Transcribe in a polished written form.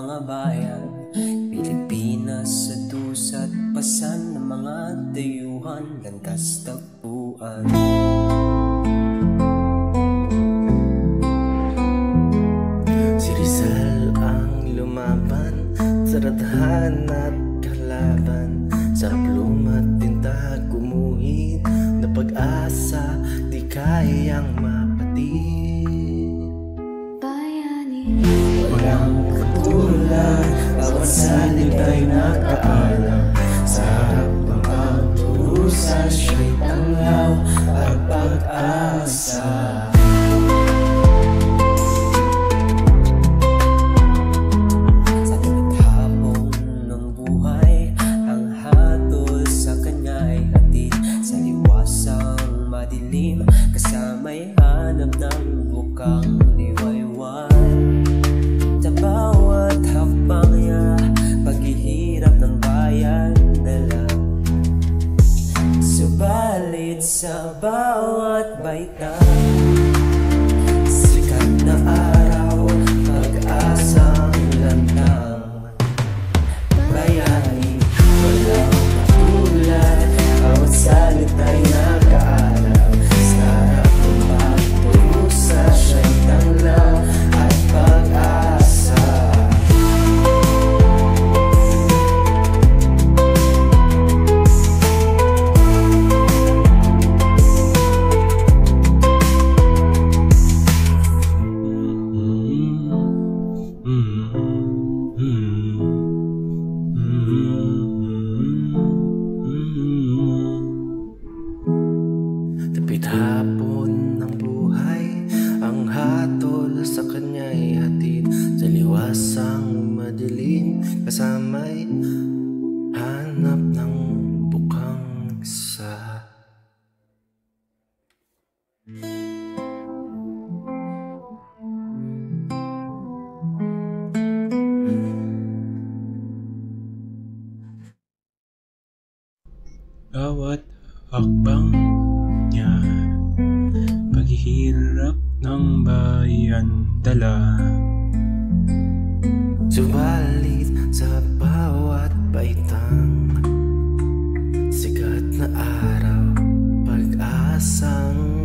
mga bayan, Pilipinas sa dusa't pasan ng mga dayuhan, langkas tagpuan. Si Rizal ang lumaban sa radhana't kalaban, sa pluma't tinta gumuhit na pag-asa di kayang mapatid. Bayani, Walang katulad, bawat salit ay nakaalam, sa harap ng pagdurusa siya'y tanglaw at pag-asa. Sa tapat hapon ng buhay, ang hatol sa kanya'y hatid, sa liwasang madilim, kasama'y hanap ng bukang liwayway. Sa bawat hakbang niya, paghihirap ng bayan dala, subalit sa bawat baita, sikat na araw, pag-asang lantang. Bayani, walang katulad, bawat salit ay nakaalam, sa harap ng pagdurusa siya'y tanglaw at pag-asa. Tapit hapon ng buhay, ang hatol sa kanya'y hatid, sa liwasang madilim, kasama'y hanap ng bukang sa. Bawat hakbang niya, paghihirap ng bayan dala, Subalit sa bawat baitang, sikat na araw, pag-asang